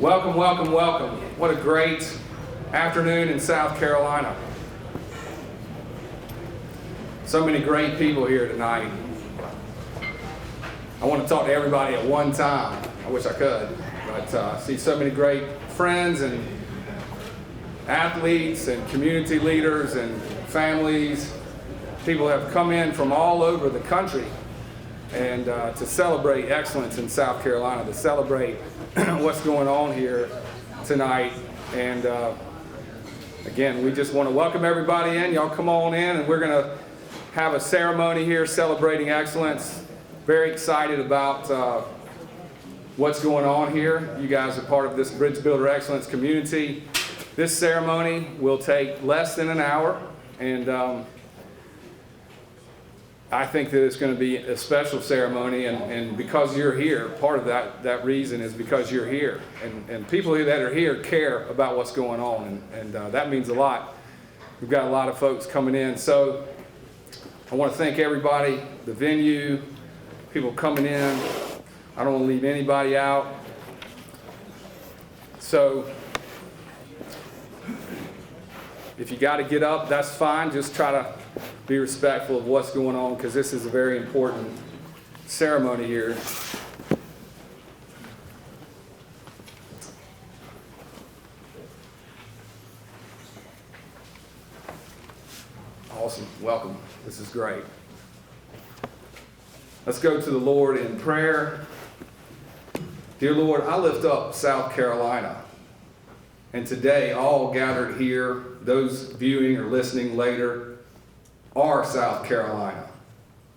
Welcome, welcome, welcome. What a great afternoon in South Carolina. So many great people here tonight. I want to talk to everybody at one time. I wish I could, but I see so many great friends and athletes and community leaders and families. People have come in from all over the country and to celebrate excellence in South Carolina, to celebrate what's going on here tonight. And again, we just want to welcome everybody in. Y'all come on in, and we're going to have a ceremony here celebrating excellence. Very excited about what's going on here. You guys are part of this Bridge Builder Excellence community. This ceremony will take less than an hour, and I think that it's going to be a special ceremony, and because you're here, part of that reason is because you're here, and people that are here care about what's going on, and that means a lot. We've got a lot of folks coming in, so I want to thank everybody, the venue, people coming in. I don't want to leave anybody out. So if you got to get up, that's fine. Just try to be respectful of what's going on, because this is a very important ceremony here. Awesome. Welcome. This is great. Let's go to the Lord in prayer. Dear Lord, I lift up South Carolina. And today, all gathered here, those viewing or listening later, are South Carolina.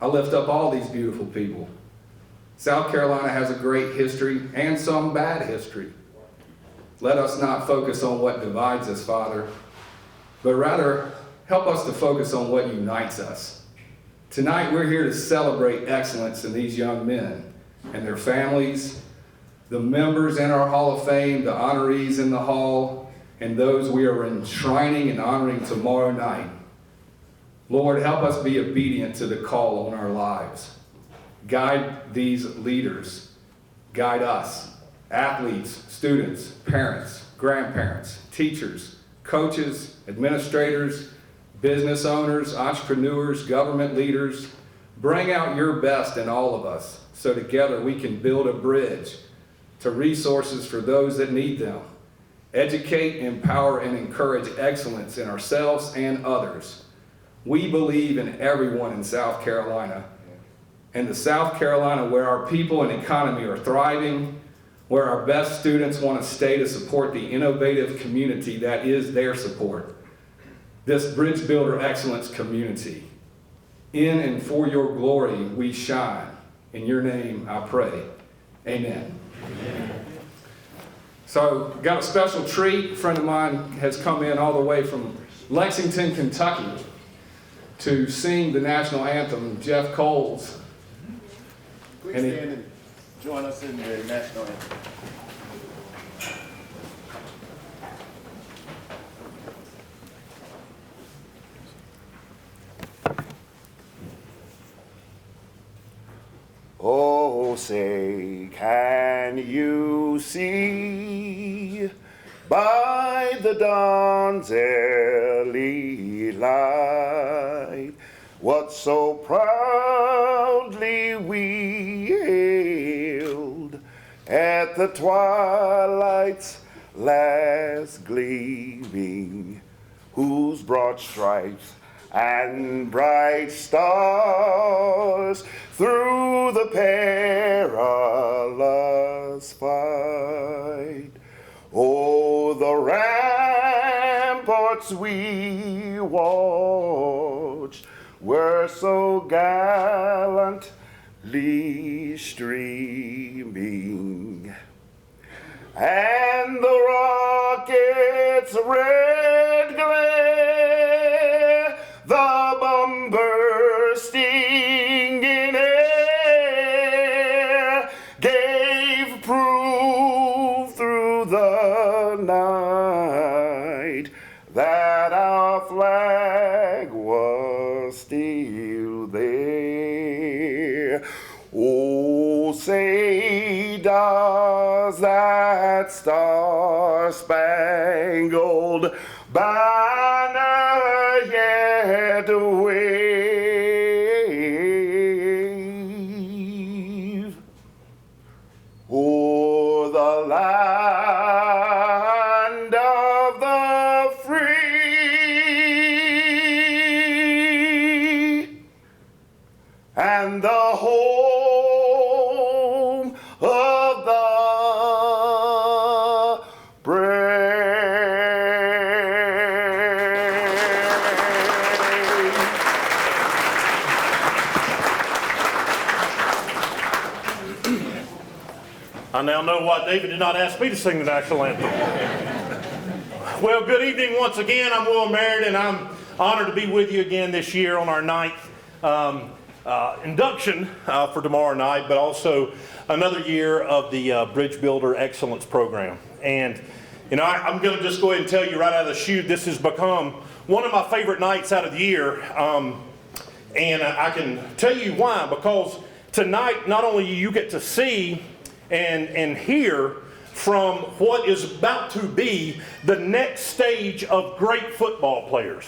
I lift up all these beautiful people. South Carolina has a great history and some bad history. Let us not focus on what divides us, Father, but rather help us to focus on what unites us. Tonight, we're here to celebrate excellence in these young men and their families, the members in our Hall of Fame, the honorees in the Hall, and those we are enshrining and honoring tomorrow night. Lord, help us be obedient to the call on our lives. Guide these leaders. Guide us, athletes, students, parents, grandparents, teachers, coaches, administrators, business owners, entrepreneurs, government leaders. Bring out your best in all of us so together we can build a bridge to resources for those that need them. Educate, empower, and encourage excellence in ourselves and others. We believe in everyone in South Carolina, and the South Carolina where our people and economy are thriving, where our best students want to stay to support the innovative community that is their support. This Bridge Builder Excellence community. In and for your glory we shine. In your name I pray. Amen. Amen. So, got a special treat. A friend of mine has come in all the way from Lexington, Kentucky to sing the National Anthem, Jeff Coles. Please stand and join us in the National Anthem. Oh, say, can you see by the dawn's early light what so proudly we hailed at the twilight's last gleaming, whose broad stripes and bright stars through the perilous fight. Oh, the ramparts we watched were so gallantly streaming, and the rocket's red glare, the bomb bursting in air, gave proof through the night that our flag was still there. Oh, say, darling, does that star-spangled banner yet wave o'er the land of the free and the home of the brave. I now know why David did not ask me to sing the National Anthem. Well, good evening once again. I'm Will Merritt, and I'm honored to be with you again this year on our ninth induction for tomorrow night, but also another year of the BeABridgeBuilder Excellence Program. And, you know, I'm going to just go ahead and tell you right out of the chute, this has become one of my favorite nights out of the year. And I can tell you why, because tonight, not only you get to see and hear from what is about to be the next stage of great football players,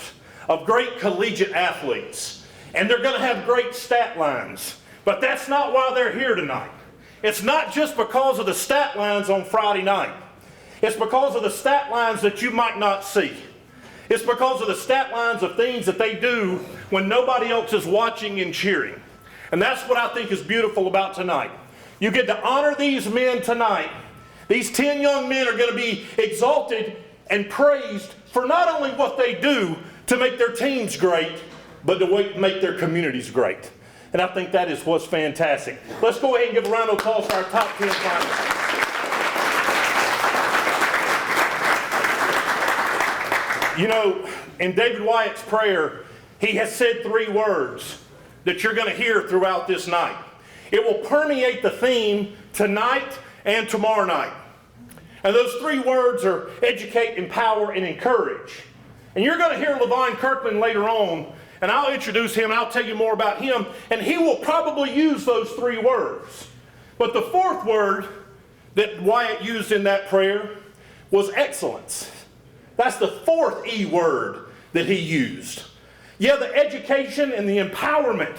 of great collegiate athletes. And they're going to have great stat lines. But that's not why they're here tonight. It's not just because of the stat lines on Friday night. It's because of the stat lines that you might not see. It's because of the stat lines of things that they do when nobody else is watching and cheering. And that's what I think is beautiful about tonight. You get to honor these men tonight. These 10 young men are going to be exalted and praised for not only what they do to make their teams great, but to make their communities great. And I think that is what's fantastic. Let's go ahead and give a round of applause to our top 10 finalists. You know, in David Wyatt's prayer, he has said 3 words that you're going to hear throughout this night. It will permeate the theme tonight and tomorrow night. And those 3 words are educate, empower, and encourage. And you're going to hear Levon Kirkland later on, and I'll introduce him, and I'll tell you more about him, and he will probably use those 3 words. But the 4th word that Wyatt used in that prayer was excellence. That's the 4th E word that he used. Yeah, the education and the empowerment,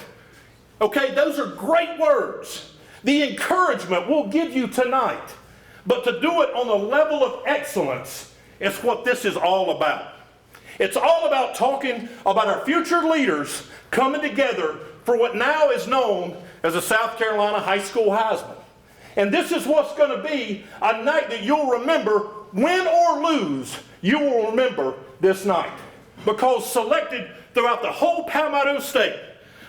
okay, those are great words. The encouragement we'll give you tonight. But to do it on the level of excellence is what this is all about. It's all about talking about our future leaders coming together for what now is known as a South Carolina High School Heisman. And this is what's going to be a night that you'll remember, win or lose, you will remember this night. Because selected throughout the whole Palmetto State,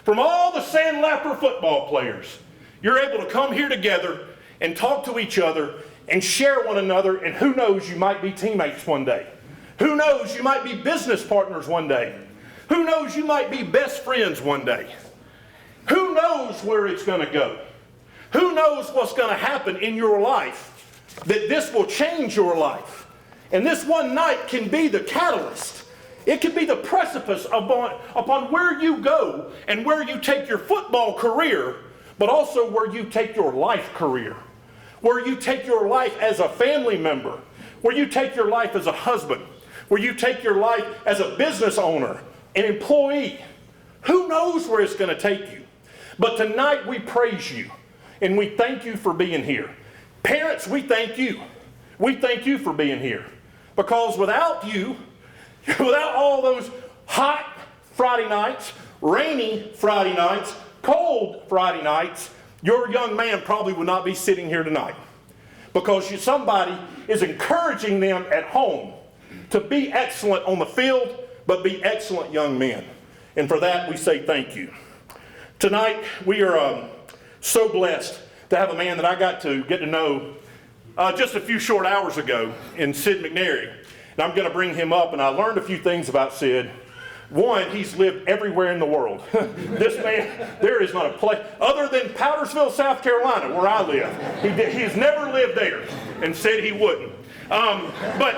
from all the Sandlapper football players, you're able to come here together and talk to each other and share one another, and who knows, you might be teammates one day. Who knows, you might be business partners one day. Who knows, you might be best friends one day. Who knows where it's going to go? Who knows what's going to happen in your life that this will change your life? And this one night can be the catalyst. It can be the precipice upon where you go and where you take your football career, but also where you take your life career, where you take your life as a family member, where you take your life as a husband, where you take your life as a business owner, an employee. Who knows where it's going to take you? But tonight we praise you and we thank you for being here. Parents, we thank you. We thank you for being here. Because without you, without all those hot Friday nights, rainy Friday nights, cold Friday nights, your young man probably would not be sitting here tonight. Because somebody is encouraging them at home to be excellent on the field, but be excellent young men. And for that, we say thank you. Tonight, we are so blessed to have a man that I got to get to know just a few short hours ago in Sid McNairy. And I'm going to bring him up, and I learned a few things about Sid. One, he's lived everywhere in the world. This man, there is not a place, other than Powdersville, South Carolina, where I live. He's never lived there and said he wouldn't. But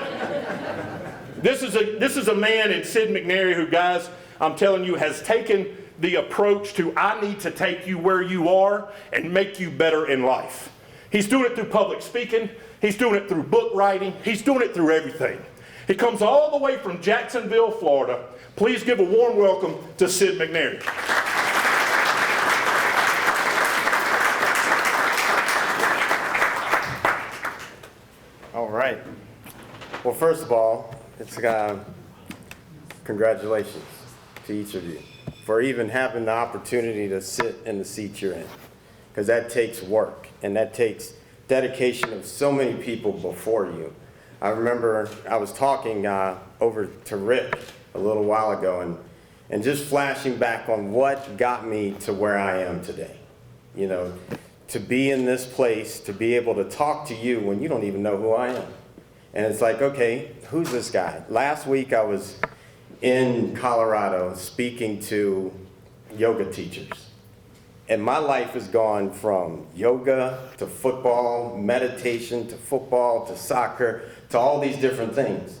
this is a man in Sid McNairy who, guys, I'm telling you, has taken the approach to I need to take you where you are and make you better in life. He's doing it through public speaking. He's doing it through book writing. He's doing it through everything. He comes all the way from Jacksonville, Florida. Please give a warm welcome to Sid McNairy. All right. Well, first of all, it's congratulations to each of you for even having the opportunity to sit in the seat you're in, because that takes work and that takes dedication of so many people before you. I remember I was talking over to Rick a little while ago and just flashing back on what got me to where I am today. You know, to be in this place, to be able to talk to you when you don't even know who I am. And it's like, okay, who's this guy? Last week I was in Colorado speaking to yoga teachers. And my life has gone from yoga to football, meditation to football to soccer to all these different things.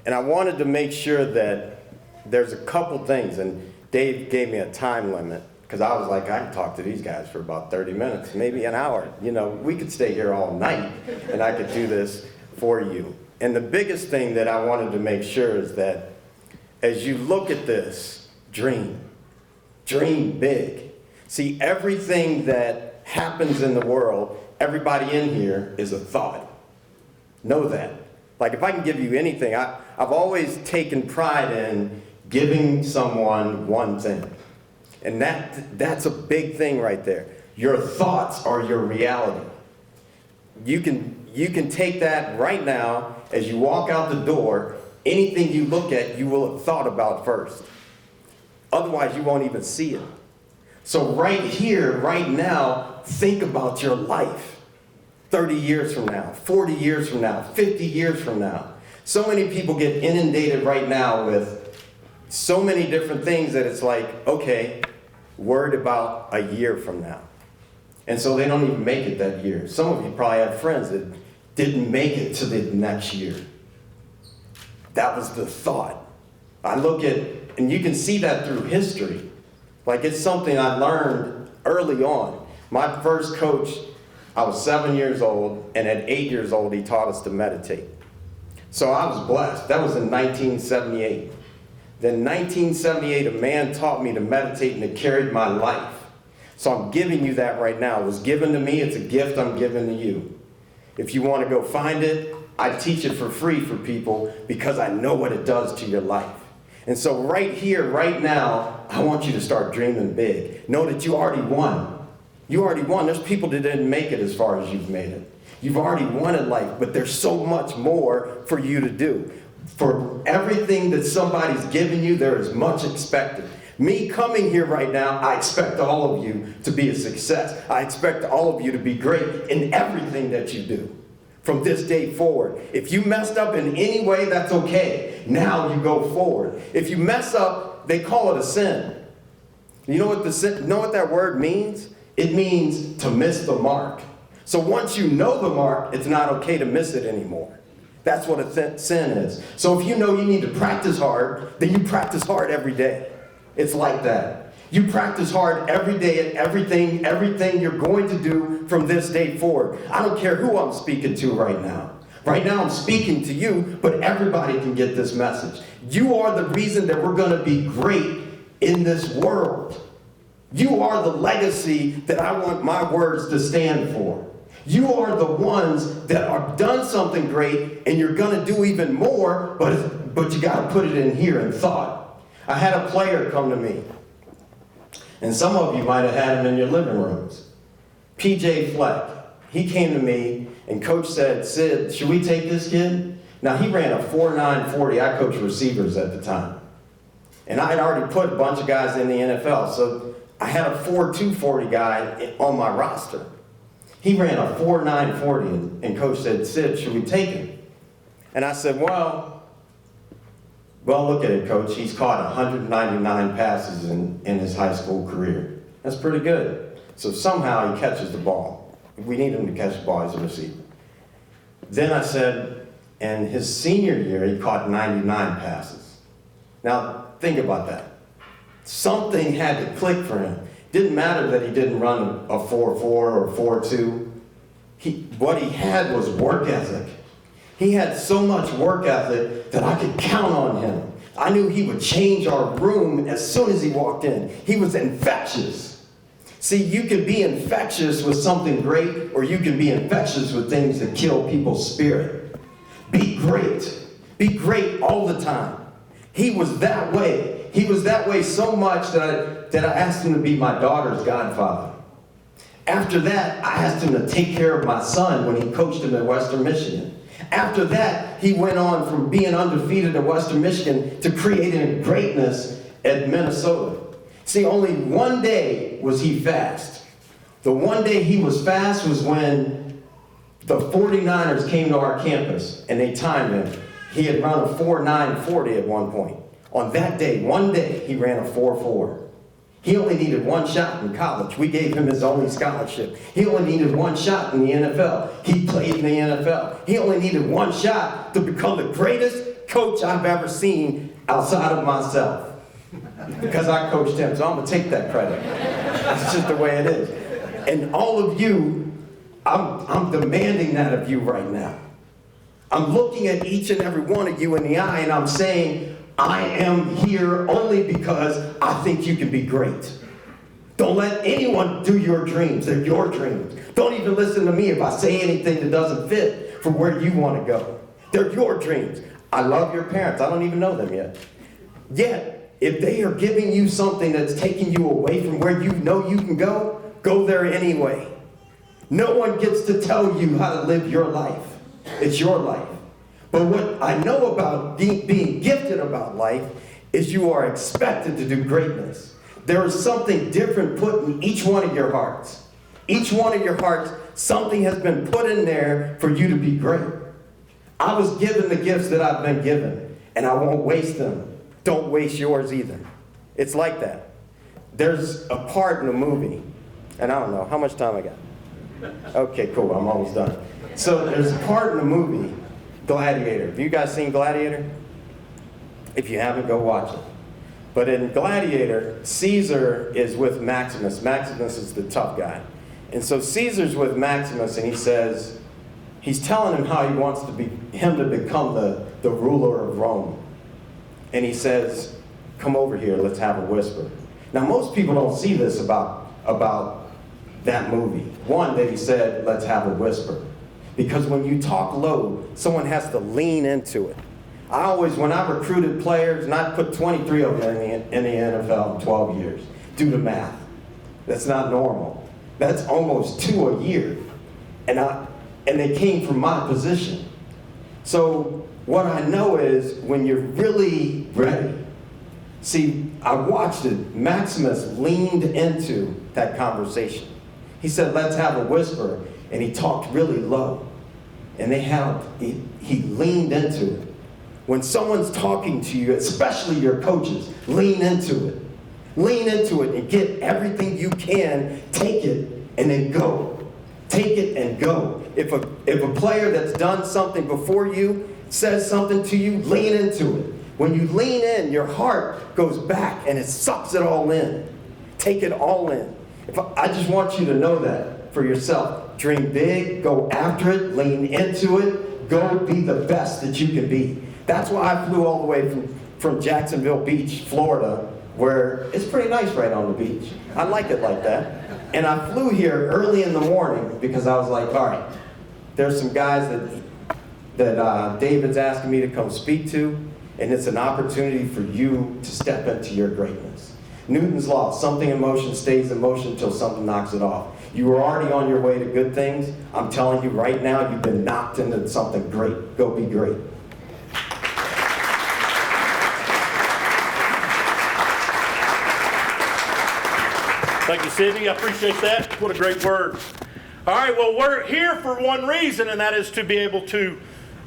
And I wanted to make sure that there's a couple things, and Dave gave me a time limit, because I was like, I can talk to these guys for about 30 minutes, maybe an hour. You know, we could stay here all night, and I could do this for you. And the biggest thing that I wanted to make sure is that as you look at this, dream big. See, everything that happens in the world, everybody in here is a thought. Know that. Like, if I can give you anything, I've always taken pride in giving someone one thing. And that's a big thing right there. Your thoughts are your reality. You can take that right now as you walk out the door. Anything you look at, you will have thought about first. Otherwise, you won't even see it. So right here, right now, think about your life. 30 years from now, 40 years from now, 50 years from now. So many people get inundated right now with so many different things that it's like, okay, worried about a year from now. And so they don't even make it that year. Some of you probably have friends that didn't make it to the next year. That was the thought. I look at, and you can see that through history. Like, it's something I learned early on. My first coach, I was 7 years old, and at 8 years old, he taught us to meditate. So I was blessed. That was in 1978. Then in 1978, a man taught me to meditate, and it carried my life. So I'm giving you that right now. It was given to me. It's a gift I'm giving to you. If you want to go find it, I teach it for free for people because I know what it does to your life. And so right here, right now, I want you to start dreaming big. Know that you already won. You already won. There's people that didn't make it as far as you've made it. You've already won in life, but there's so much more for you to do. For everything that somebody's given you, there is much expected. Me coming here right now, I expect all of you to be a success. I expect all of you to be great in everything that you do from this day forward. If you messed up in any way, that's okay. Now you go forward. If you mess up, they call it a sin. You know what that word means? It means to miss the mark. So once you know the mark, it's not okay to miss it anymore. That's what a sin is. So if you know you need to practice hard, then you practice hard every day. It's like that. You practice hard every day at everything you're going to do from this day forward. I don't care who I'm speaking to right now. Right now I'm speaking to you, but everybody can get this message. You are the reason that we're going to be great in this world. You are the legacy that I want my words to stand for. You are the ones that have done something great, and you're going to do even more, but you got to put it in here in thought. I had a player come to me, and some of you might have had him in your living rooms. PJ Fleck. He came to me, and Coach said, Sid, should we take this kid? Now, he ran a 4.9 40. I coached receivers at the time. And I had already put a bunch of guys in the NFL, so I had a 4.2 40 guy on my roster. He ran a 4.9 40, and Coach said, Sid, should we take him? And I said, well, look at it, Coach. He's caught 199 passes in his high school career. That's pretty good. So somehow he catches the ball. We need him to catch the ball as a receiver. Then I said, and his senior year, he caught 99 passes. Now, think about that. Something had to click for him. Didn't matter that he didn't run a 4.4 or 4.2. what he had was work ethic. He had so much work ethic that I could count on him. I knew he would change our room as soon as he walked in. He was infectious. See, you can be infectious with something great, or you can be infectious with things that kill people's spirit. Be great. Be great all the time. He was that way. He was that way so much that I asked him to be my daughter's godfather. After that, I asked him to take care of my son when he coached him in Western Michigan. After that, he went on from being undefeated in Western Michigan to creating greatness at Minnesota. See, only one day was he fast. The one day he was fast was when the 49ers came to our campus and they timed him. He had run a 4.940 at one point. On that day, one day, he ran a 4.4. He only needed one shot in college. We gave him his only scholarship. He only needed one shot in the NFL. He played in the NFL. He only needed one shot to become the greatest coach I've ever seen outside of myself. Because I coached him, so I'm going to take that credit. That's just the way it is. And all of you, I'm demanding that of you right now. I'm looking at each and every one of you in the eye and I'm saying, I am here only because I think you can be great. Don't let anyone do your dreams. They're your dreams. Don't even listen to me if I say anything that doesn't fit for where you want to go. They're your dreams. I love your parents. I don't even know them yet. Yet, if they are giving you something that's taking you away from where you know you can go there anyway. No one gets to tell you how to live your life. It's your life. But what I know about being gifted about life is you are expected to do greatness. There is something different put in each one of your hearts. Each one of your hearts, something has been put in there for you to be great. I was given the gifts that I've been given, and I won't waste them. Don't waste yours either. It's like that. There's a part in a movie, and I don't know, how much time I got? Okay, cool, I'm almost done. So there's a part in the movie, Gladiator. Have you guys seen Gladiator? If you haven't, go watch it. But in Gladiator, Caesar is with Maximus. Maximus is the tough guy. And so Caesar's with Maximus, and he's telling him how he wants him to become the ruler of Rome. And he says, come over here, let's have a whisper. Now, most people don't see this about that movie. One, that he said, let's have a whisper. Because when you talk low, someone has to lean into it. When I recruited players, and I put 23 of them in the NFL in 12 years, do the math. That's not normal. That's almost 2 a year. And they came from my position. So what I know is when you're really ready, see, I watched it. Maximus leaned into that conversation. He said, let's have a whisper. And he talked really low. And he leaned into it. When someone's talking to you, especially your coaches, lean into it. Lean into it and get everything you can, take it, and then go. Take it and go. If a player that's done something before you says something to you, lean into it. When you lean in, your heart goes back and it sucks it all in. Take it all in. I just want you to know that for yourself. Dream big, go after it, lean into it, go be the best that you can be. That's why I flew all the way from Jacksonville Beach, Florida, where it's pretty nice right on the beach. I like it like that. And I flew here early in the morning because I was like, all right, there's some guys that David's asking me to come speak to, and it's an opportunity for you to step into your greatness. Newton's law, something in motion stays in motion until something knocks it off. You were already on your way to good things. I'm telling you right now, you've been knocked into something great. Go be great. Thank you, Sidney. I appreciate that. What a great word. All right, well, we're here for one reason, and that is to be able to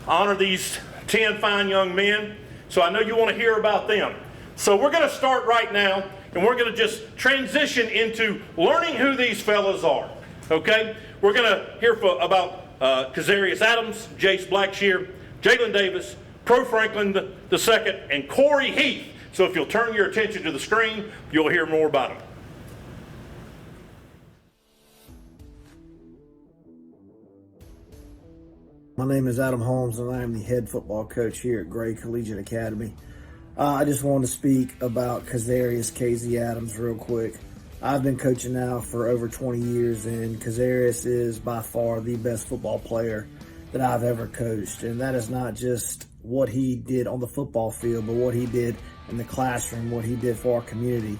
honor these 10 fine young men. So I know you want to hear about them. So we're going to start right now, and we're going to just transition into learning who these fellas are. Okay? We're going to hear about Kazarius Adams, Jace Blackshear, Jalen Davis, Pro Franklin II, and Corey Heath. So if you'll turn your attention to the screen, you'll hear more about them. My name is Adam Holmes, and I am the head football coach here at Gray Collegiate Academy. I just wanted to speak about Kazarius KZ Adams real quick. I've been coaching now for over 20 years, and Kazarius is by far the best football player that I've ever coached. And that is not just what he did on the football field, but what he did in the classroom, what he did for our community.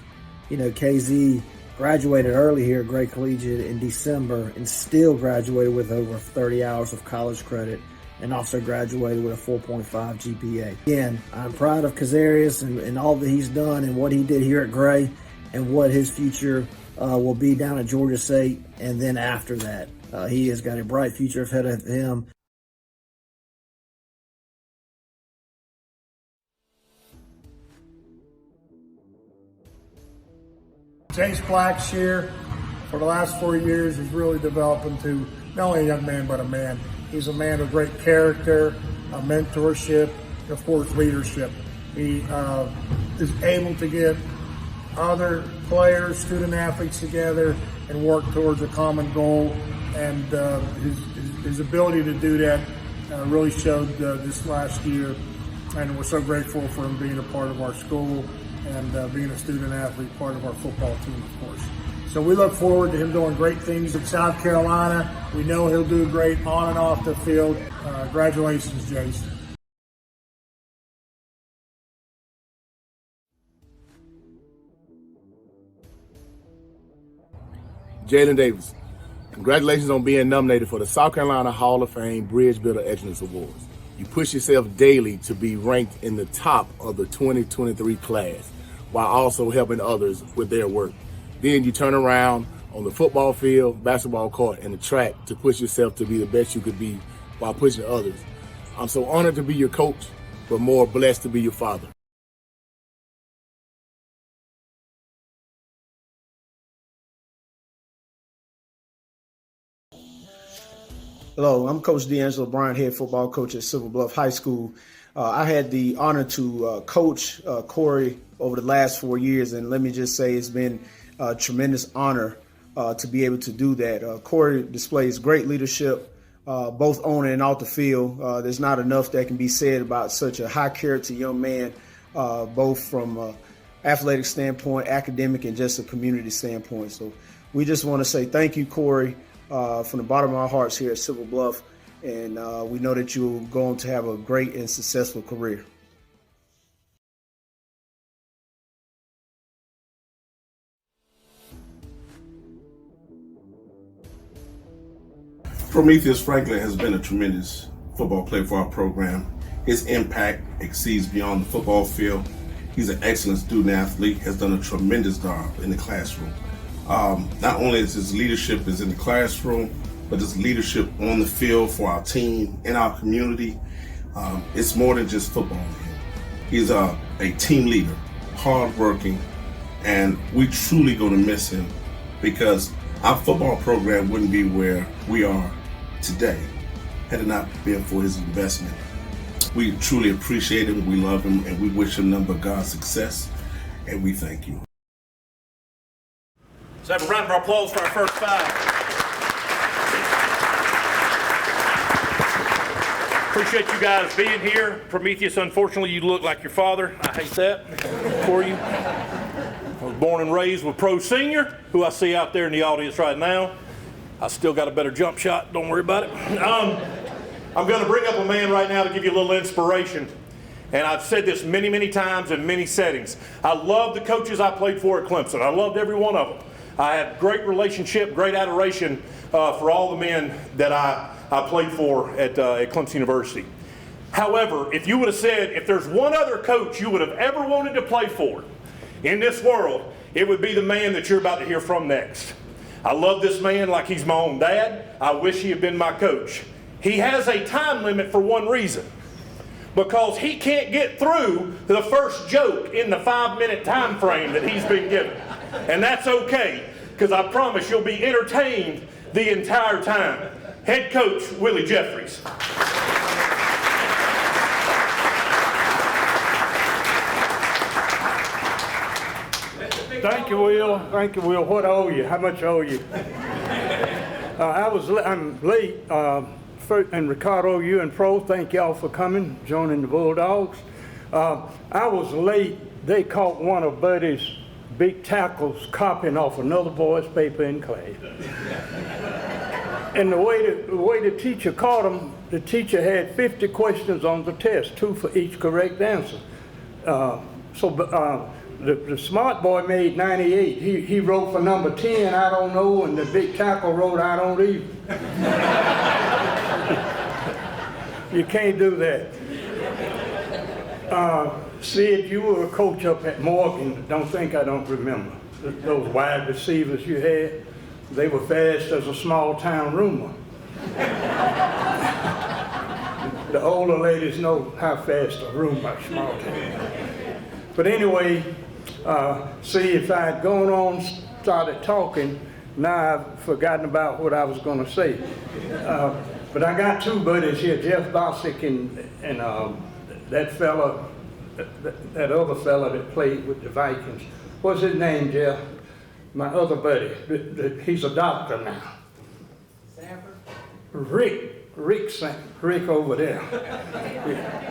You know, KZ graduated early here at Gray Collegiate in December and still graduated with over 30 hours of college credit and also graduated with a 4.5 GPA. Again, I'm proud of Kazarius and all that he's done and what he did here at Gray and what his future will be down at Georgia State and then after that. He has got a bright future ahead of him. Jace Blackshear, for the last 4 years, has really developed into not only a young man, but a man. He's a man of great character, mentorship, and of course, leadership. He is able to get other players, student athletes together and work towards a common goal. And his ability to do that really showed this last year. And we're so grateful for him being a part of our school and being a student athlete, part of our football team, of course. So we look forward to him doing great things in South Carolina. We know he'll do great on and off the field. Congratulations, Jace. Jalen Davis, congratulations on being nominated for the South Carolina Hall of Fame Bridge Builder Excellence Awards. You push yourself daily to be ranked in the top of the 2023 class while also helping others with their work. Then you turn around on the football field, basketball court, and the track to push yourself to be the best you could be while pushing others. I'm so honored to be your coach, but more blessed to be your father. Hello, I'm Coach D'Angelo Bryant, head football coach at Silver Bluff High School. I had the honor to coach Corey over the last 4 years, and let me just say it's been a tremendous honor to be able to do that. Corey displays great leadership, both on and off the field. There's not enough that can be said about such a high-character young man, both from an athletic standpoint, academic, and just a community standpoint. So we just want to say thank you, Corey, from the bottom of our hearts here at Silver Bluff, and we know that you're going to have a great and successful career. Prometheus Franklin has been a tremendous football player for our program. His impact exceeds beyond the football field. He's an excellent student athlete, has done a tremendous job in the classroom. Not only is his leadership is in the classroom, but his leadership on the field for our team and our community. It's more than just football to him. He's a team leader, hardworking, and we truly going to miss him because our football program wouldn't be where we are today had it not been for his investment. We truly appreciate him, we love him, and we wish him nothing but God's success, and we thank you. Let's have a round of applause for our first five. Appreciate you guys being here. Prometheus, unfortunately, you look like your father. I hate that for you. I was born and raised with Pro Senior, who I see out there in the audience right now. I still got a better jump shot. Don't worry about it. I'm going to bring up a man right now to give you a little inspiration. And I've said this many, many times in many settings. I love the coaches I played for at Clemson. I loved every one of them. I had great relationship, great adoration for all the men that I played for at Clemson University. However, if you would have said, if there's one other coach you would have ever wanted to play for in this world, it would be the man that you're about to hear from next. I love this man like he's my own dad. I wish he had been my coach. He has a time limit for one reason. Because he can't get through the first joke in the 5-minute time frame that he's been given. And that's okay, because I promise you'll be entertained the entire time. Head coach, Willie Jeffries. Thank you, Will. Thank you, Will. What I owe you? How much I owe you? I'm late. and Ricardo, you and Pro, thank y'all for coming, joining the Bulldogs. I was late. They caught one of Buddy's big tackles copying off another boy's paper in class. And the way the teacher caught him, the teacher had 50 questions on the test, 2 for each correct answer. The smart boy made 98. He wrote for number 10, I don't know, and the big tackle wrote, I don't either. You can't do that. Sid, you were a coach up at Morgan. Don't think I don't remember. Those wide receivers you had, they were fast as a small town rumor. The older ladies know how fast a rumor, small town. But anyway, see, if I had gone on, started talking, now I've forgotten about what I was going to say. But I got 2 buddies here, Jeff Bosick and that fella, that other fella that played with the Vikings. What's his name, Jeff? My other buddy. He's a doctor now. Sanford? Rick over there.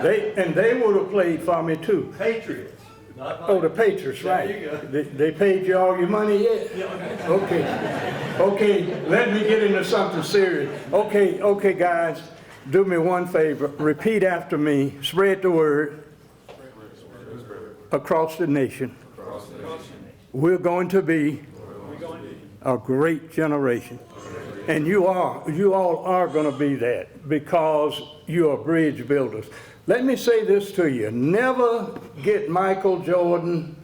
They would have played for me too. Patriots. Oh, the Patriots, right. There you go. They paid you all your money yet? Yeah. Okay, let me get into something serious. Okay, guys, do me one favor. Repeat after me. Spread the word across the nation. We're going to be a great generation. And you all are going to be that because you are bridge builders. Let me say this to you. Never get Michael Jordan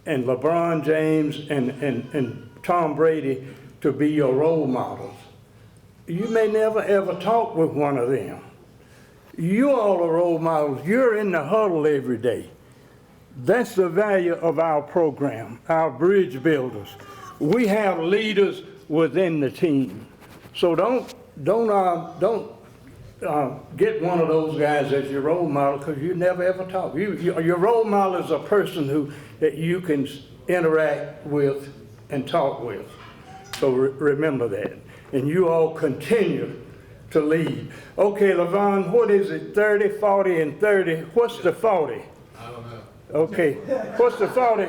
and LeBron James and Tom Brady to be your role models. You may never ever talk with one of them. You all are role models. You're in the huddle every day. That's the value of our program, our bridge builders. We have leaders within the team. So don't get one of those guys as your role model because you never ever talk. Your role model is a person that you can interact with and talk with. So remember that. And you all continue to lead. Okay, Levon, what is it? 30, 40, and 30. What's the 40? I don't know. Okay. What's the 40?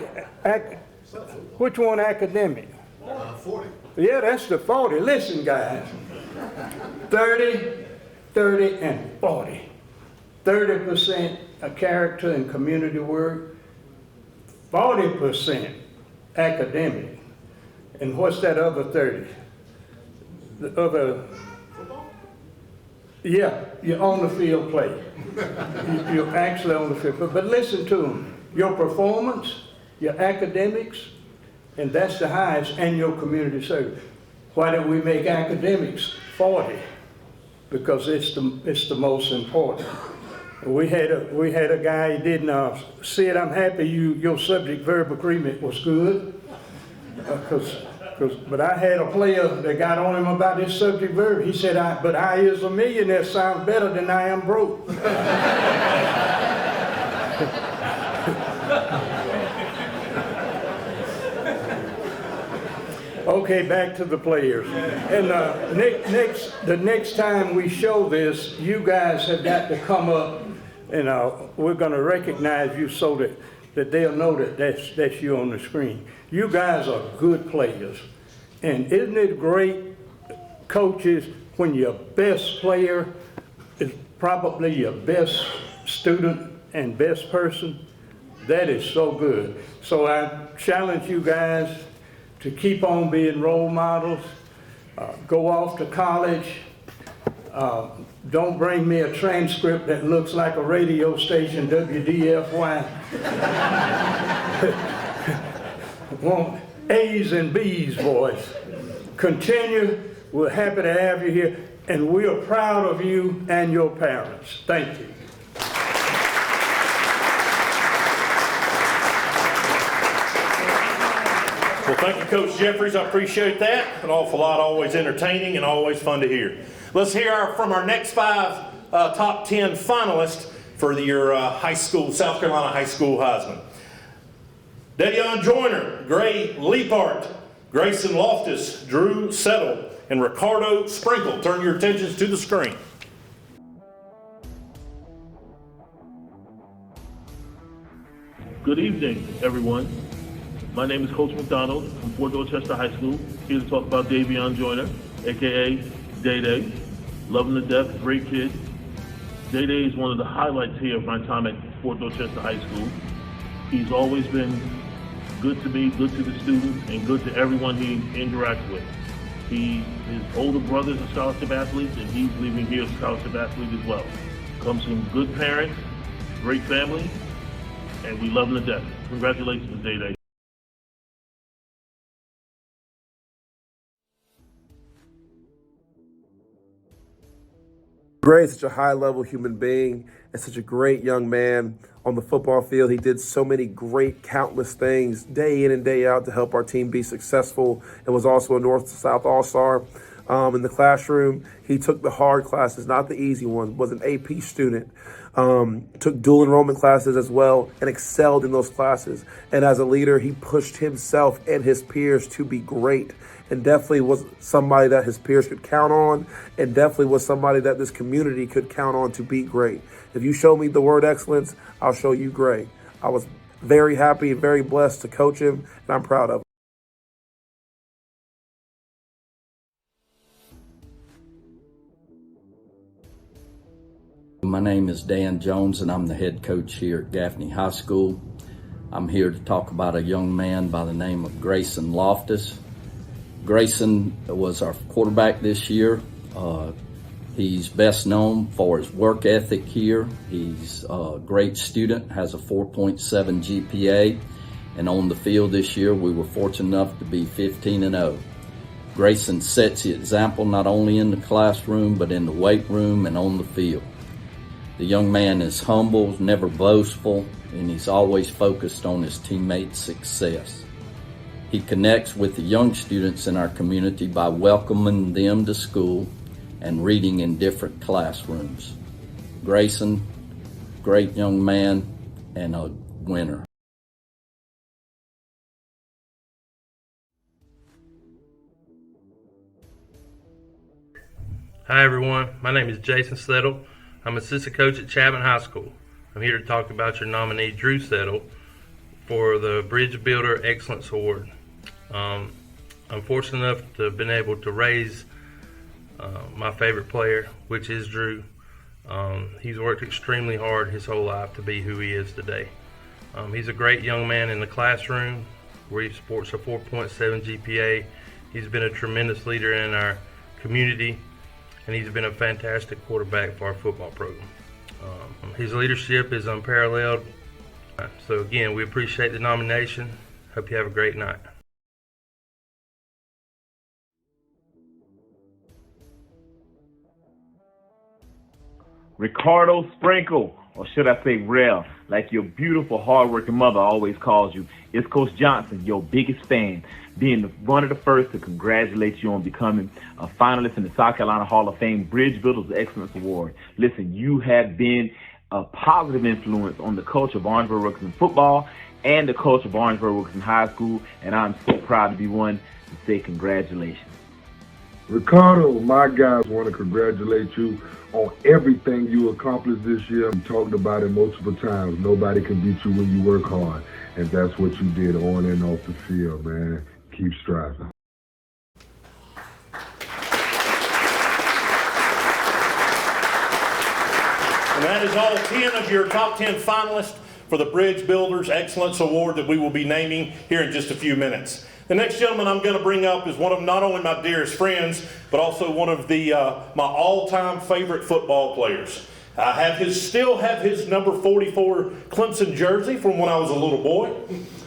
Which one academic? 40. Yeah, that's the 40. Listen, guys. 30, 30, and 40. 30% of character and community work. 40% academic. And what's that other 30? The other, yeah, you're on the field play. You're actually on the field. But listen to them. Your performance, your academics, and that's the highest, and your community service. Why don't we make academics 40? Because it's the most important. We had a guy, he didn't, Sid, I'm happy your subject-verb agreement was good. But I had a player that got on him about this subject verb. He said, but I is a millionaire sounds better than I am broke. Okay, back to the players. And the next time we show this, you guys have got to come up and we're going to recognize you so that they'll know that that's you on the screen. You guys are good players. And isn't it great, coaches, when your best player is probably your best student and best person? That is so good. So I challenge you guys to keep on being role models. Go off to college. Don't bring me a transcript that looks like a radio station, WDFY. Want A's and B's, boys. Continue. We're happy to have you here, and we are proud of you and your parents. Thank you. Well, thank you, Coach Jeffries. I appreciate that. An awful lot, always entertaining and always fun to hear. Let's hear from our next 5 top 10 finalists for your high school, South Carolina High School Heisman. Dedeon Joyner, Gray Leapart, Grayson Loftus, Drew Settle, and Ricardo Sprinkle. Turn your attentions to the screen. Good evening, everyone. My name is Coach McDonald from Fort Dorchester High School, here to talk about Davion Joyner, aka Day-Day. Love him to death, great kid. Day-Day is one of the highlights here of my time at Fort Dorchester High School. He's always been good to me, good to the students, and good to everyone he interacts with. His older brother's a scholarship athlete, and he's leaving here as a scholarship athlete as well. Comes from good parents, great family, and we love him to death. Congratulations, Day-Day. Gray is such a high-level human being and such a great young man on the football field. He did so many great, countless things day in and day out to help our team be successful, and was also a North-to-South All-Star. In the classroom, he took the hard classes, not the easy ones, was an AP student, took dual enrollment classes as well, and excelled in those classes. And as a leader, he pushed himself and his peers to be great, and definitely was somebody that his peers could count on, and definitely was somebody that this community could count on to be great. If you show me the word excellence, I'll show you great. I was very happy and very blessed to coach him, and I'm proud of him. My name is Dan Jones, and I'm the head coach here at Gaffney High School. I'm here to talk about a young man by the name of Grayson Loftus. Grayson was our quarterback this year. He's best known for his work ethic here. He's a great student, has a 4.7 GPA, and on the field this year, we were fortunate enough to be 15-0. Grayson sets the example not only in the classroom, but in the weight room and on the field. The young man is humble, never boastful, and he's always focused on his teammates' success. He connects with the young students in our community by welcoming them to school and reading in different classrooms. Grayson, great young man and a winner. Hi everyone, my name is Jason Settle. I'm assistant coach at Chapman High School. I'm here to talk about your nominee, Drew Settle, for the BeABridgeBuilder Excellence Award. I'm fortunate enough to have been able to raise my favorite player, which is Drew. He's worked extremely hard his whole life to be who he is today. He's a great young man in the classroom where he sports a 4.7 GPA. He's been a tremendous leader in our community, and he's been a fantastic quarterback for our football program. His leadership is unparalleled. So again, we appreciate the nomination. Hope you have a great night. Ricardo Sprinkle, or should I say Rev, like your beautiful, hardworking mother always calls you. It's Coach Johnson, your biggest fan, being one of the first to congratulate you on becoming a finalist in the South Carolina Hall of Fame BeABridgeBuilder's Excellence Award. Listen, you have been a positive influence on the culture of Orangeburg Wilkinson football and the culture of Orangeburg Wilkinson High School, and I'm so proud to be one to say congratulations. Ricardo, my guys want to congratulate you on everything you accomplished this year. We talked about it multiple times. Nobody can beat you when you work hard, and that's what you did on and off the field, man. Keep striving. And that is all 10 of your top 10 finalists for the BeABridgeBuilders Excellence Award that we will be naming here in just a few minutes. The next gentleman I'm going to bring up is one of not only my dearest friends, but also one of the my all-time favorite football players. I still have his number 44 Clemson jersey from when I was a little boy.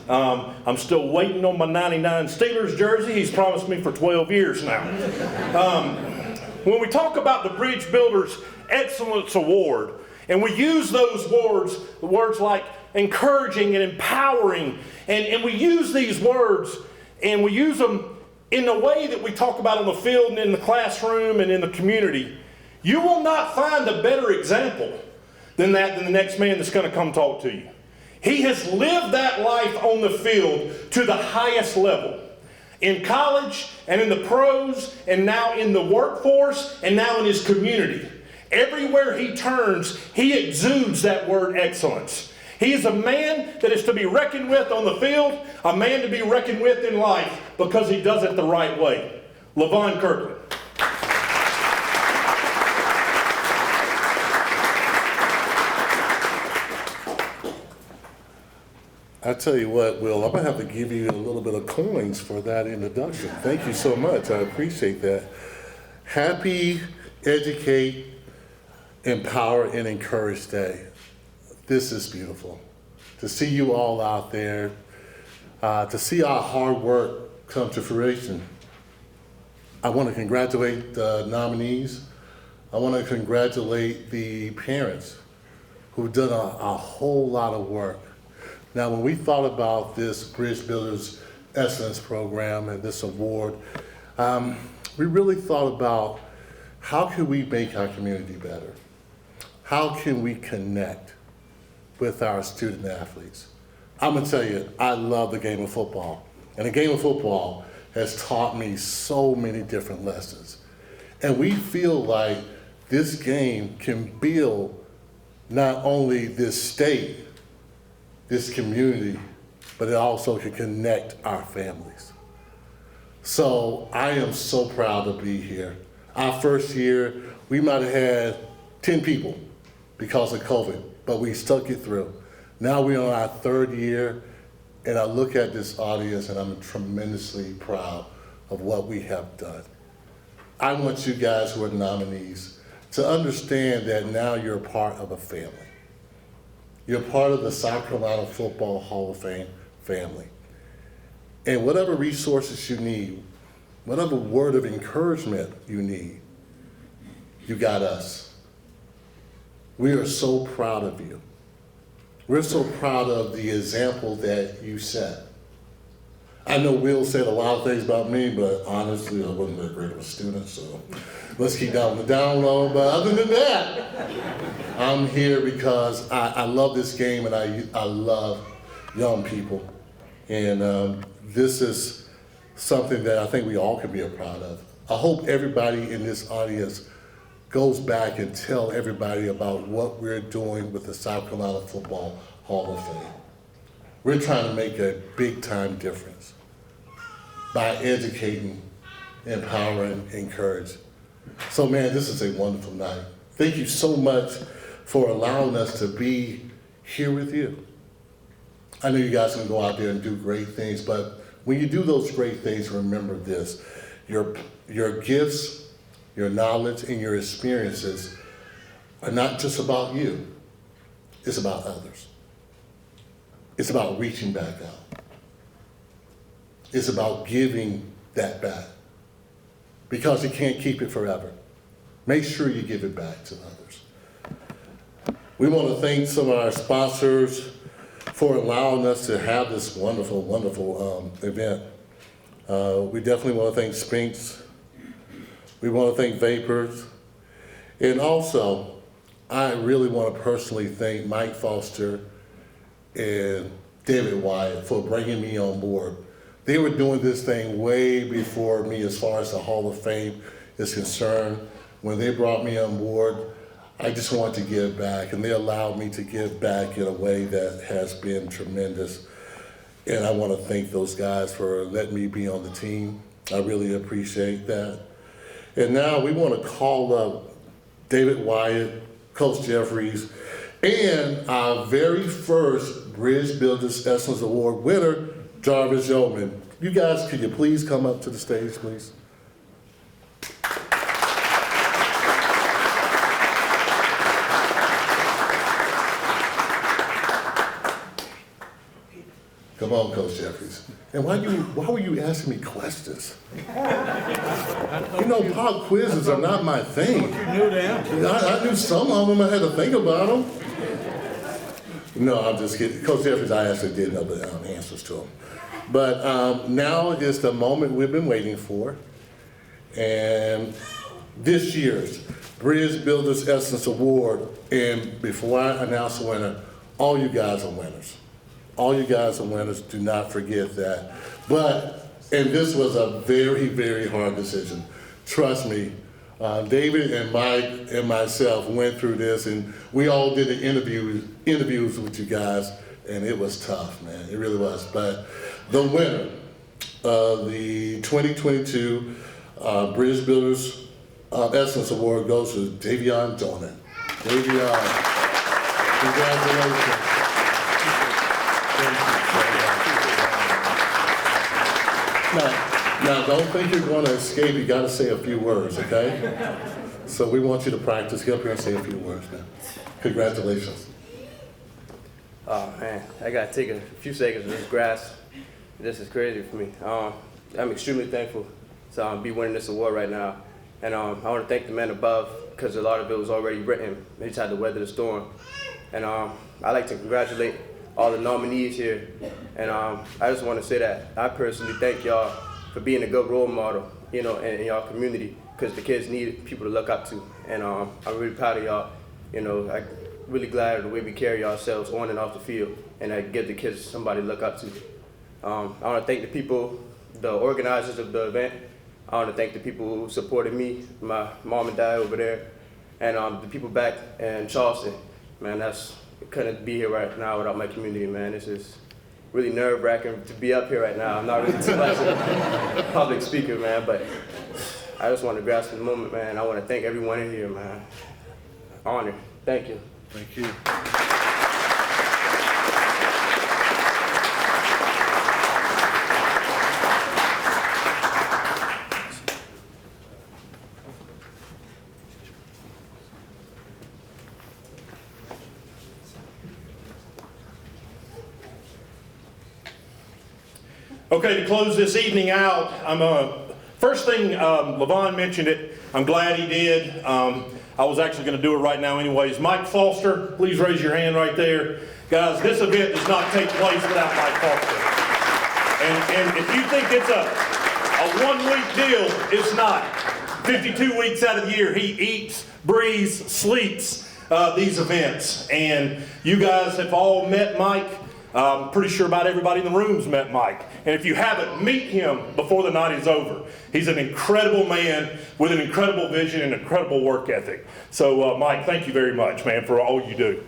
I'm still waiting on my 99 Steelers jersey. He's promised me for 12 years now. When we talk about the BeABridgeBuilders Excellence Award, and we use those words like encouraging and empowering, and we use these words and we use them in the way that we talk about on the field and in the classroom and in the community, you will not find a better example than the next man that's going to come talk to you. He has lived that life on the field to the highest level. in college and in the pros and now in the workforce and now in his community. Everywhere he turns, he exudes that word excellence. He is a man that is to be reckoned with on the field, a man to be reckoned with in life because he does it the right way. Levon Kirkland. I tell you what, Will, I'm going to have to give you a little bit of coins for that introduction. Thank you so much. I appreciate that. Happy Educate, Empower, and Encourage Day. This is beautiful. To see you all out there, to see our hard work come to fruition. I want to congratulate the nominees. I want to congratulate the parents who've done a whole lot of work. Now, when we thought about this Bridge Builders Excellence Program and this award, we really thought about how can we make our community better? How can we connect with our student athletes? I'm gonna tell you, I love the game of football. And the game of football has taught me so many different lessons. And we feel like this game can build not only this state, this community, but it also can connect our families. So I am so proud to be here. Our first year, we might have had 10 people because of COVID, but we stuck it through. Now we're on our third year, and I look at this audience and I'm tremendously proud of what we have done. I want you guys who are nominees to understand that now you're part of a family. You're part of the South Carolina Football Hall of Fame family. And whatever resources you need, whatever word of encouragement you need, you got us. We are so proud of you. We're so proud of the example that you set. I know Will said a lot of things about me, but honestly, I wasn't that great of a student, so let's keep down the down low. But other than that, I'm here because I love this game and I love young people. And this is something that I think we all can be proud of. I hope everybody in this audience goes back and tell everybody about what we're doing with the South Carolina Football Hall of Fame. We're trying to make a big time difference by educating, empowering, encouraging. So man, this is a wonderful night. Thank you so much for allowing us to be here with you. I know you guys can go out there and do great things, but when you do those great things, remember this, your gifts, your knowledge, and your experiences are not just about you, it's about others. It's about reaching back out. It's about giving that back because you can't keep it forever. Make sure you give it back to others. We want to thank some of our sponsors for allowing us to have this wonderful, wonderful event. We definitely want to thank Spinks. We want to thank Vapors. And also, I really want to personally thank Mike Foster and David Wyatt for bringing me on board. They were doing this thing way before me as far as the Hall of Fame is concerned. When they brought me on board, I just wanted to give back, and they allowed me to give back in a way that has been tremendous. And I want to thank those guys for letting me be on the team. I really appreciate that. And now we want to call up David Wyatt, Coach Jeffries, and our very first Bridge Builders Excellence Award winner, Jarvis Yeoman. You guys, could you please come up to the stage, please? Come on, Coach Jeffries. And why were you asking me questions? You know, pop quizzes are not my thing. You knew them. I knew some of them. I had to think about them. No, I'm just kidding. Coach Jeffries, I actually did know the answers to them. But now is the moment we've been waiting for. And this year's Bridge Builders Excellence Award, and before I announce the winner, all you guys are winners. All you guys are winners, do not forget that. But And this was a very, very hard decision. Trust me. David and Mike and myself went through this, and we all did the interviews with you guys, and it was tough, man. It really was. But the winner of the 2022 Bridge Builders Excellence Award goes to Davion Joyner. Davion, congratulations. Now, don't think you're going to escape. You got to say a few words, okay? So we want you to practice. Get up here and say a few words, man. Congratulations. Oh man, I gotta take a few seconds to just grasp. This is crazy for me. I'm extremely thankful to be winning this award right now, and I want to thank the man above because a lot of it was already written. They just had to weather the storm, and I'd like to congratulate all the nominees here, and I just want to say that I personally thank y'all for being a good role model, you know, in y'all community, because the kids need people to look up to, and I'm really proud of y'all. You know, I'm really glad of the way we carry ourselves on and off the field, and I give the kids somebody to look up to. I want to thank the people, the organizers of the event. I want to thank the people who supported me, my mom and dad over there, and the people back in Charleston. Man, couldn't be here right now without my community, man. This is really nerve-wracking to be up here right now. I'm not really too much of a public speaker, man, but I just want to grasp the moment, man. I want to thank everyone in here, man. Honor. Thank you. Thank you. Okay, to close this evening out, first thing, Levon mentioned it. I'm glad he did. I was actually going to do it right now anyways. Mike Foster, please raise your hand right there. Guys, this event does not take place without Mike Foster. And if you think it's a one-week deal, it's not. 52 weeks out of the year, he eats, breathes, sleeps these events. And you guys have all met Mike. I'm pretty sure about everybody in the room's met Mike. And if you haven't, meet him before the night is over. He's an incredible man with an incredible vision and incredible work ethic. So, Mike, thank you very much, man, for all you do.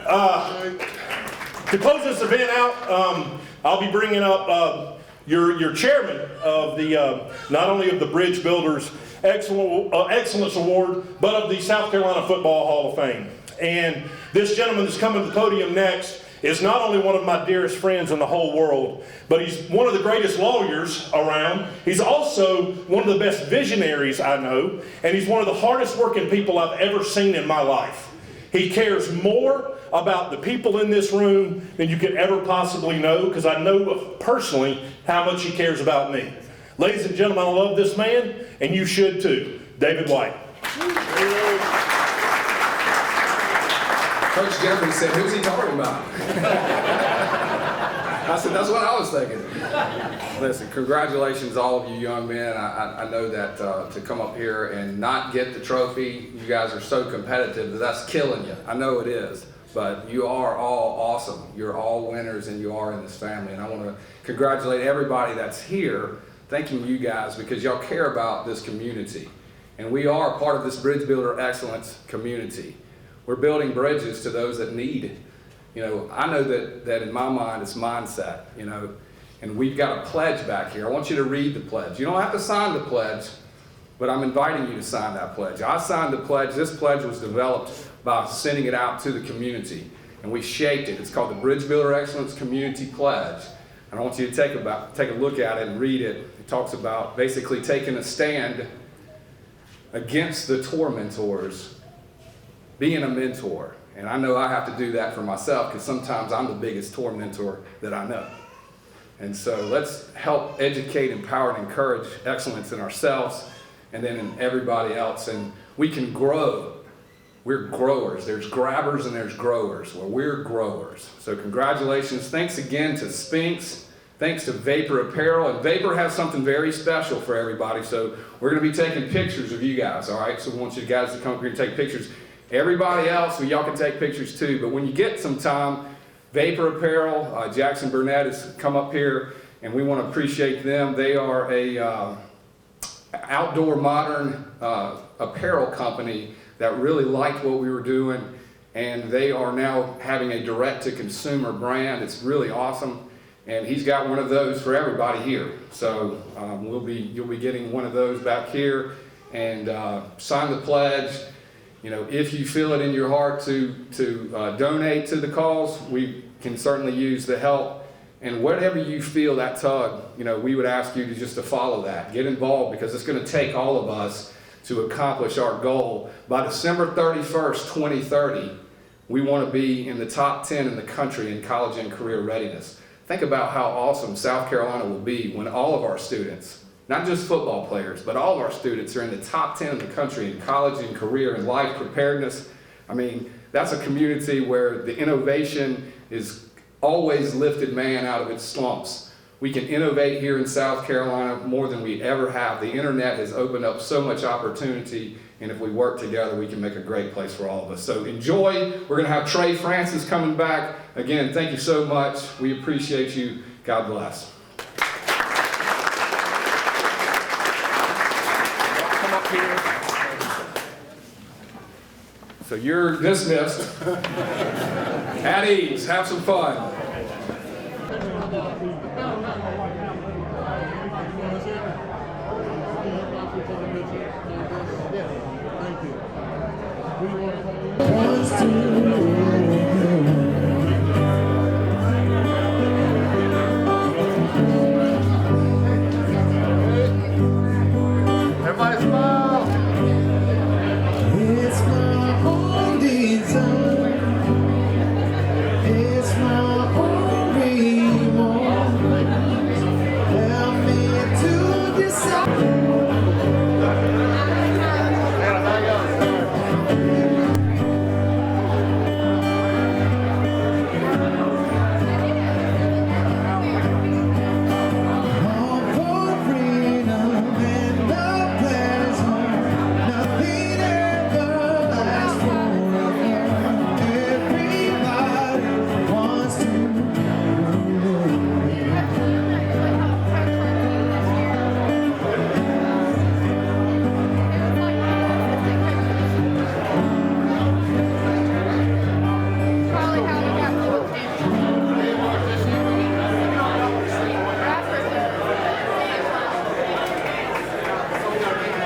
To close this event out, I'll be bringing up your chairman of the, not only of the Bridge Builders Excellence Award, but of the South Carolina Football Hall of Fame. And this gentleman that's coming to the podium next is not only one of my dearest friends in the whole world, but he's one of the greatest lawyers around. He's also one of the best visionaries I know, and he's one of the hardest working people I've ever seen in my life. He cares more about the people in this room than you could ever possibly know, because I know personally how much he cares about me. Ladies and gentlemen, I love this man, and you should too. David Wyatt. Coach Jeffries said, "Who's he talking about?" I said, "That's what I was thinking." Listen, congratulations, all of you young men. I know that to come up here and not get the trophy, you guys are so competitive that that's killing you. I know it is, but you are all awesome. You're all winners, and you are in this family. And I want to congratulate everybody that's here, thanking you guys because y'all care about this community. And we are part of this Bridge Builder Excellence community. We're building bridges to those that need. You know, I know that in my mind it's mindset, you know, and we've got a pledge back here. I want you to read the pledge. You don't have to sign the pledge, but I'm inviting you to sign that pledge. I signed the pledge. This pledge was developed by sending it out to the community, and we shaped it. It's called the Bridge Builder Excellence Community Pledge. And I want you to take a look at it and read it. It talks about basically taking a stand against the tormentors, being a mentor. And I know I have to do that for myself because sometimes I'm the biggest tormentor that I know. And so let's help educate, empower, and encourage excellence in ourselves and then in everybody else. And we can grow. We're growers. There's grabbers and there's growers. Well, we're growers. So congratulations. Thanks again to Spinks. Thanks to Vapor Apparel. And Vapor has something very special for everybody. So we're going to be taking pictures of you guys, all right? So we want you guys to come up here and take pictures. Everybody else, well, y'all can take pictures too, but when you get some time, Vapor Apparel, Jackson Burnett has come up here, and we want to appreciate them. They are a outdoor modern apparel company that really liked what we were doing, and they are now having a direct-to-consumer brand. It's really awesome, and he's got one of those for everybody here. So you'll be getting one of those back here, and sign the pledge. You know, if you feel it in your heart to donate to the cause, we can certainly use the help. And whatever you feel that tug, you know, we would ask you to follow that. Get involved, because it's going to take all of us to accomplish our goal. By December 31st, 2030, we want to be in the top 10 in the country in college and career readiness. Think about how awesome South Carolina will be when all of our students, not just football players, but all of our students are in the top 10 in the country in college and career and life preparedness. I mean, that's a community where the innovation is always lifted man out of its slumps. We can innovate here in South Carolina more than we ever have. The internet has opened up so much opportunity, and if we work together, we can make a great place for all of us. So enjoy. We're going to have Trey Francis coming back. Again, thank you so much. We appreciate you. God bless. Come up here. So you're dismissed. At ease, have some fun. Everybody smile. It's my own desire. It's my own reward. Help me to decide.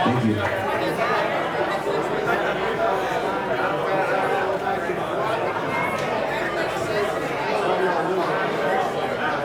Thank you.